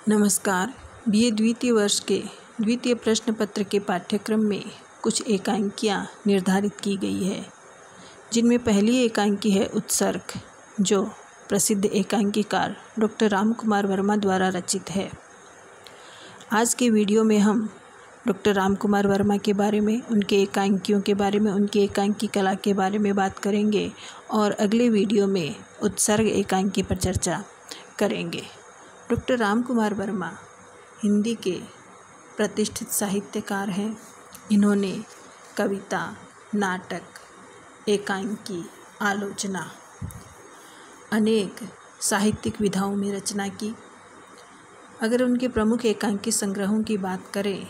नमस्कार। बीए द्वितीय वर्ष के द्वितीय प्रश्न पत्र के पाठ्यक्रम में कुछ एकांकियाँ निर्धारित की गई है, जिनमें पहली एकांकी है उत्सर्ग, जो प्रसिद्ध एकांकीकार डॉक्टर रामकुमार वर्मा द्वारा रचित है। आज के वीडियो में हम डॉक्टर रामकुमार वर्मा के बारे में, उनके एकांकियों के बारे में, उनकी एकांकी कला के बारे में बात करेंगे और अगले वीडियो में उत्सर्ग एकांकी पर चर्चा करेंगे। डॉक्टर रामकुमार वर्मा हिंदी के प्रतिष्ठित साहित्यकार हैं। इन्होंने कविता, नाटक, एकांकी, आलोचना, अनेक साहित्यिक विधाओं में रचना की। अगर उनके प्रमुख एकांकी संग्रहों की बात करें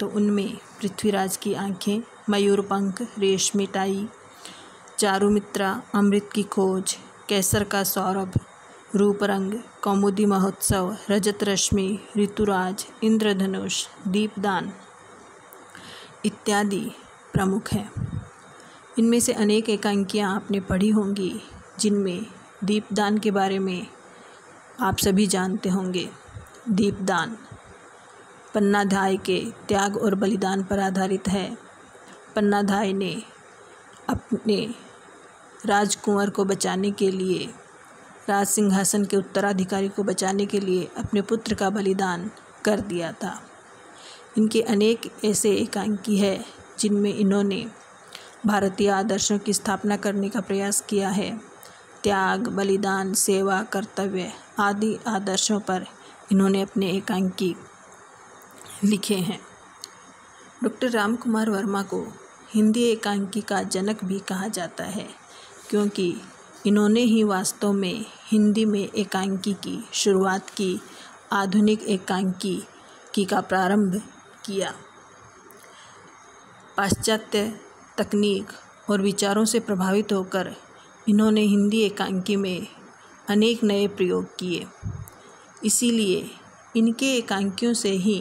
तो उनमें पृथ्वीराज की आँखें, मयूरपंख, रेशमी टाई, चारुमित्रा, अमृत की खोज, कैसर का सौरभ, रूपरंग, कौमुदी महोत्सव, रजत रश्मि, ऋतुराज, इंद्रधनुष, दीपदान इत्यादि प्रमुख हैं। इनमें से अनेक एकांकियाँ आपने पढ़ी होंगी, जिनमें दीपदान के बारे में आप सभी जानते होंगे। दीपदान पन्नाधाय के त्याग और बलिदान पर आधारित है। पन्नाधाय ने अपने राजकुंवर को बचाने के लिए, राज सिंहासन के उत्तराधिकारी को बचाने के लिए अपने पुत्र का बलिदान कर दिया था। इनके अनेक ऐसे एकांकी है जिनमें इन्होंने भारतीय आदर्शों की स्थापना करने का प्रयास किया है। त्याग, बलिदान, सेवा, कर्तव्य आदि आदर्शों पर इन्होंने अपने एकांकी लिखे हैं। डॉक्टर रामकुमार वर्मा को हिंदी एकांकी का जनक भी कहा जाता है, क्योंकि इन्होंने ही वास्तव में हिंदी में एकांकी की शुरुआत की, आधुनिक एकांकी का प्रारंभ किया। पाश्चात्य तकनीक और विचारों से प्रभावित होकर इन्होंने हिंदी एकांकी में अनेक नए प्रयोग किए। इसीलिए इनके एकांकियों से ही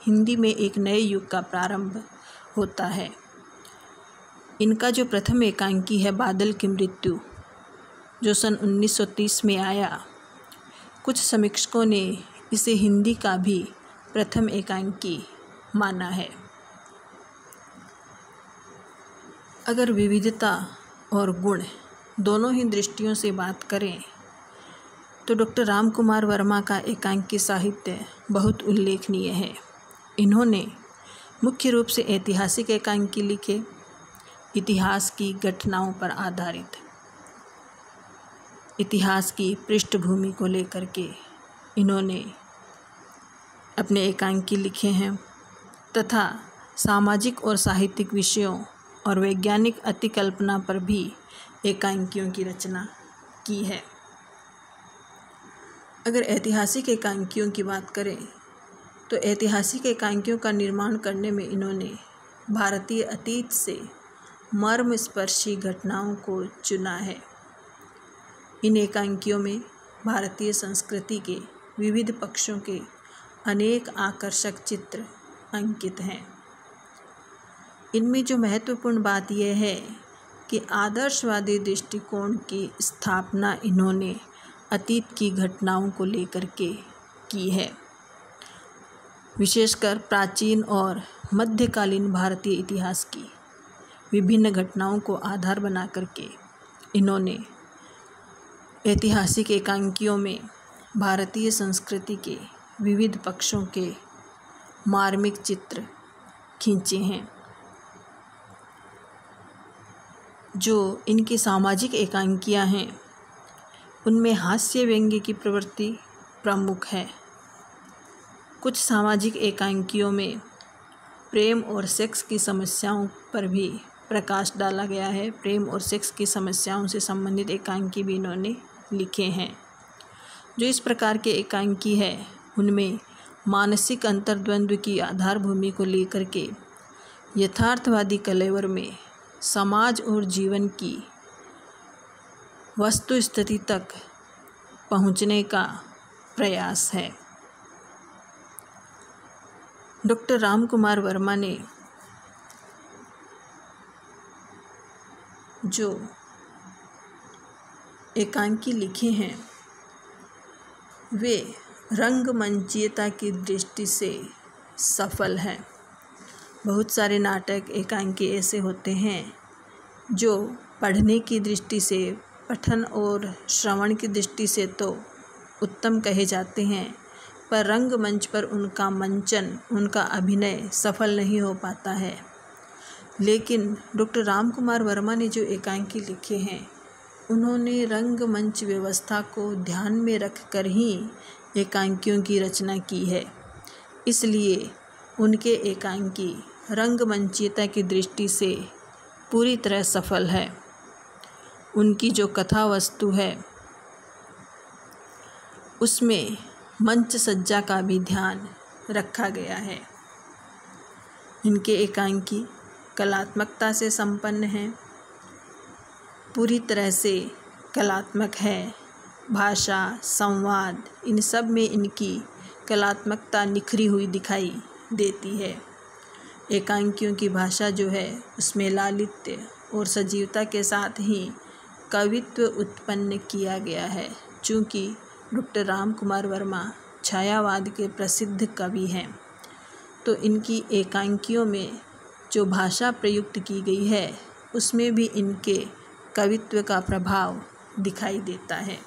हिंदी में एक नए युग का प्रारंभ होता है। इनका जो प्रथम एकांकी है बादल की मृत्यु, जो सन 1930 में आया, कुछ समीक्षकों ने इसे हिंदी का भी प्रथम एकांकी माना है। अगर विविधता और गुण दोनों ही दृष्टियों से बात करें तो डॉक्टर रामकुमार वर्मा का एकांकी साहित्य बहुत उल्लेखनीय है। इन्होंने मुख्य रूप से ऐतिहासिक एकांकी लिखे, इतिहास की घटनाओं पर आधारित। इतिहास की पृष्ठभूमि को लेकर के इन्होंने अपने एकांकी लिखे हैं तथा सामाजिक और साहित्यिक विषयों और वैज्ञानिक अतिकल्पना पर भी एकांकियों की रचना की है। अगर ऐतिहासिक एकांकियों की बात करें तो ऐतिहासिक एकांकियों का निर्माण करने में इन्होंने भारतीय अतीत से मर्मस्पर्शी घटनाओं को चुना है। इन एकांकियों में भारतीय संस्कृति के विविध पक्षों के अनेक आकर्षक चित्र अंकित हैं। इनमें जो महत्वपूर्ण बात यह है कि आदर्शवादी दृष्टिकोण की स्थापना इन्होंने अतीत की घटनाओं को लेकर के की है। विशेषकर प्राचीन और मध्यकालीन भारतीय इतिहास की विभिन्न घटनाओं को आधार बना करके इन्होंने ऐतिहासिक एकांकियों में भारतीय संस्कृति के विविध पक्षों के मार्मिक चित्र खींचे हैं। जो इनकी सामाजिक एकांकियां हैं उनमें हास्य व्यंग्य की प्रवृत्ति प्रमुख है। कुछ सामाजिक एकांकियों में प्रेम और सेक्स की समस्याओं पर भी प्रकाश डाला गया है। प्रेम और सेक्स की समस्याओं से संबंधित एकांकी भी इन्होंने लिखे हैं। जो इस प्रकार के एकांकी है उनमें मानसिक अंतर्द्वंद्व की आधारभूमि को लेकर के यथार्थवादी कलेवर में समाज और जीवन की वस्तु स्थिति तक पहुंचने का प्रयास है। डॉक्टर रामकुमार वर्मा ने जो एकांकी लिखे हैं वे रंगमंचीयता की दृष्टि से सफल है। बहुत सारे नाटक एकांकी ऐसे होते हैं जो पढ़ने की दृष्टि से, पठन और श्रवण की दृष्टि से तो उत्तम कहे जाते हैं, पर रंगमंच पर उनका मंचन, उनका अभिनय सफल नहीं हो पाता है। लेकिन डॉक्टर रामकुमार वर्मा ने जो एकांकी लिखे हैं, उन्होंने रंगमंच व्यवस्था को ध्यान में रखकर ही एकांकियों की रचना की है। इसलिए उनके एकांकी रंगमंचीयता की दृष्टि से पूरी तरह सफल है। उनकी जो कथा वस्तु है उसमें मंच सज्जा का भी ध्यान रखा गया है। इनके एकांकी कलात्मकता से संपन्न हैं, पूरी तरह से कलात्मक है। भाषा, संवाद, इन सब में इनकी कलात्मकता निखरी हुई दिखाई देती है। एकांकियों की भाषा जो है उसमें लालित्य और सजीवता के साथ ही कवित्व उत्पन्न किया गया है। चूँकि डॉक्टर रामकुमार वर्मा छायावाद के प्रसिद्ध कवि हैं, तो इनकी एकांकियों में जो भाषा प्रयुक्त की गई है उसमें भी इनके कवित्व का प्रभाव दिखाई देता है।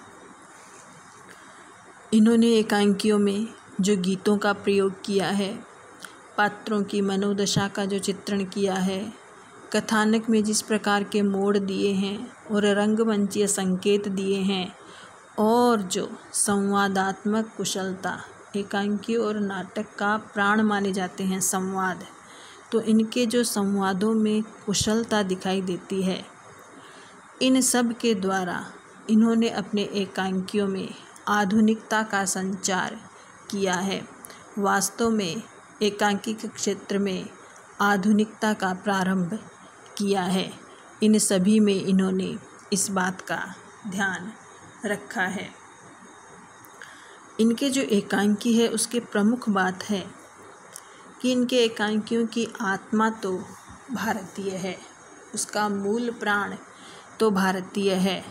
इन्होंने एकांकियों में जो गीतों का प्रयोग किया है, पात्रों की मनोदशा का जो चित्रण किया है, कथानक में जिस प्रकार के मोड़ दिए हैं और रंगमंचीय संकेत दिए हैं, और जो संवादात्मक कुशलता, एकांकी और नाटक का प्राण माने जाते हैं संवाद, तो इनके जो संवादों में कुशलता दिखाई देती है, इन सब के द्वारा इन्होंने अपने एकांकियों में आधुनिकता का संचार किया है। वास्तव में एकांकी के क्षेत्र में आधुनिकता का प्रारंभ किया है। इन सभी में इन्होंने इस बात का ध्यान रखा है। इनके जो एकांकी है उसके प्रमुख बात है कि इनके एकांकियों की आत्मा तो भारतीय है, उसका मूल प्राण तो भारतीय है,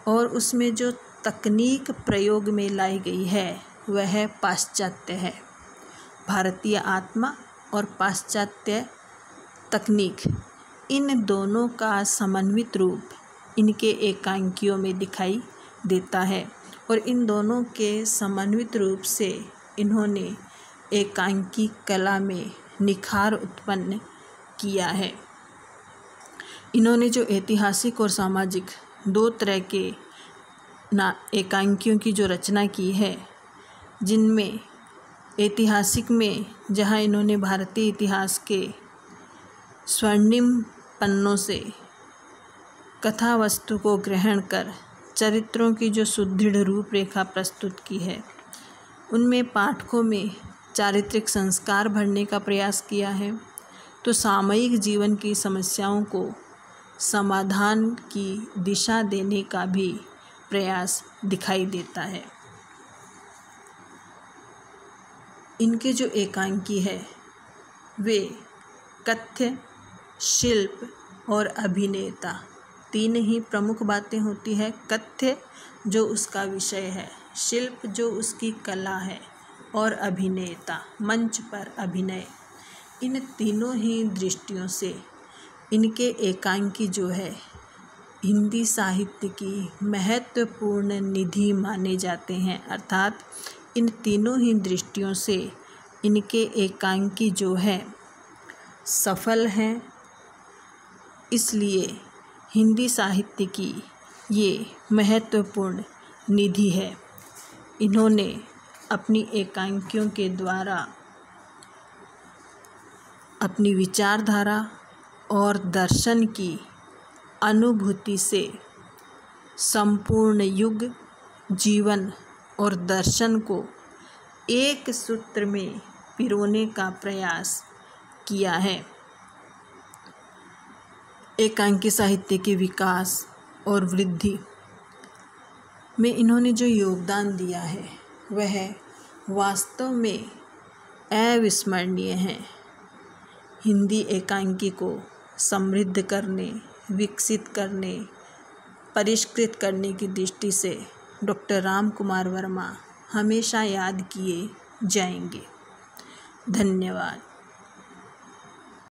और उसमें जो तकनीक प्रयोग में लाई गई है वह पाश्चात्य है। भारतीय आत्मा और पाश्चात्य तकनीक, इन दोनों का समन्वित रूप इनके एकांकियों में दिखाई देता है, और इन दोनों के समन्वित रूप से इन्होंने एकांकी कला में निखार उत्पन्न किया है। इन्होंने जो ऐतिहासिक और सामाजिक दो तरह के एकांकियों की जो रचना की है, जिनमें ऐतिहासिक में जहाँ इन्होंने भारतीय इतिहास के स्वर्णिम पन्नों से कथा वस्तु को ग्रहण कर चरित्रों की जो सुदृढ़ रूपरेखा प्रस्तुत की है, उनमें पाठकों में चारित्रिक संस्कार भरने का प्रयास किया है, तो सामयिक जीवन की समस्याओं को समाधान की दिशा देने का भी प्रयास दिखाई देता है। इनके जो एकांकी है वे कथ्य, शिल्प और अभिनेता, तीन ही प्रमुख बातें होती है। कथ्य जो उसका विषय है, शिल्प जो उसकी कला है, और अभिनेता मंच पर अभिनय। इन तीनों ही दृष्टियों से इनके एकांकी जो है हिंदी साहित्य की महत्वपूर्ण निधि माने जाते हैं। अर्थात इन तीनों ही दृष्टियों से इनके एकांकी जो है सफल हैं। इसलिए हिंदी साहित्य की ये महत्वपूर्ण निधि है। इन्होंने अपनी एकांकियों के द्वारा अपनी विचारधारा और दर्शन की अनुभूति से संपूर्ण युग, जीवन और दर्शन को एक सूत्र में पिरोने का प्रयास किया है। एकांकी साहित्य के विकास और वृद्धि में इन्होंने जो योगदान दिया है वह वास्तव में अविस्मरणीय है। हिंदी एकांकी को समृद्ध करने, विकसित करने, परिष्कृत करने की दृष्टि से डॉक्टर रामकुमार वर्मा हमेशा याद किए जाएंगे। धन्यवाद।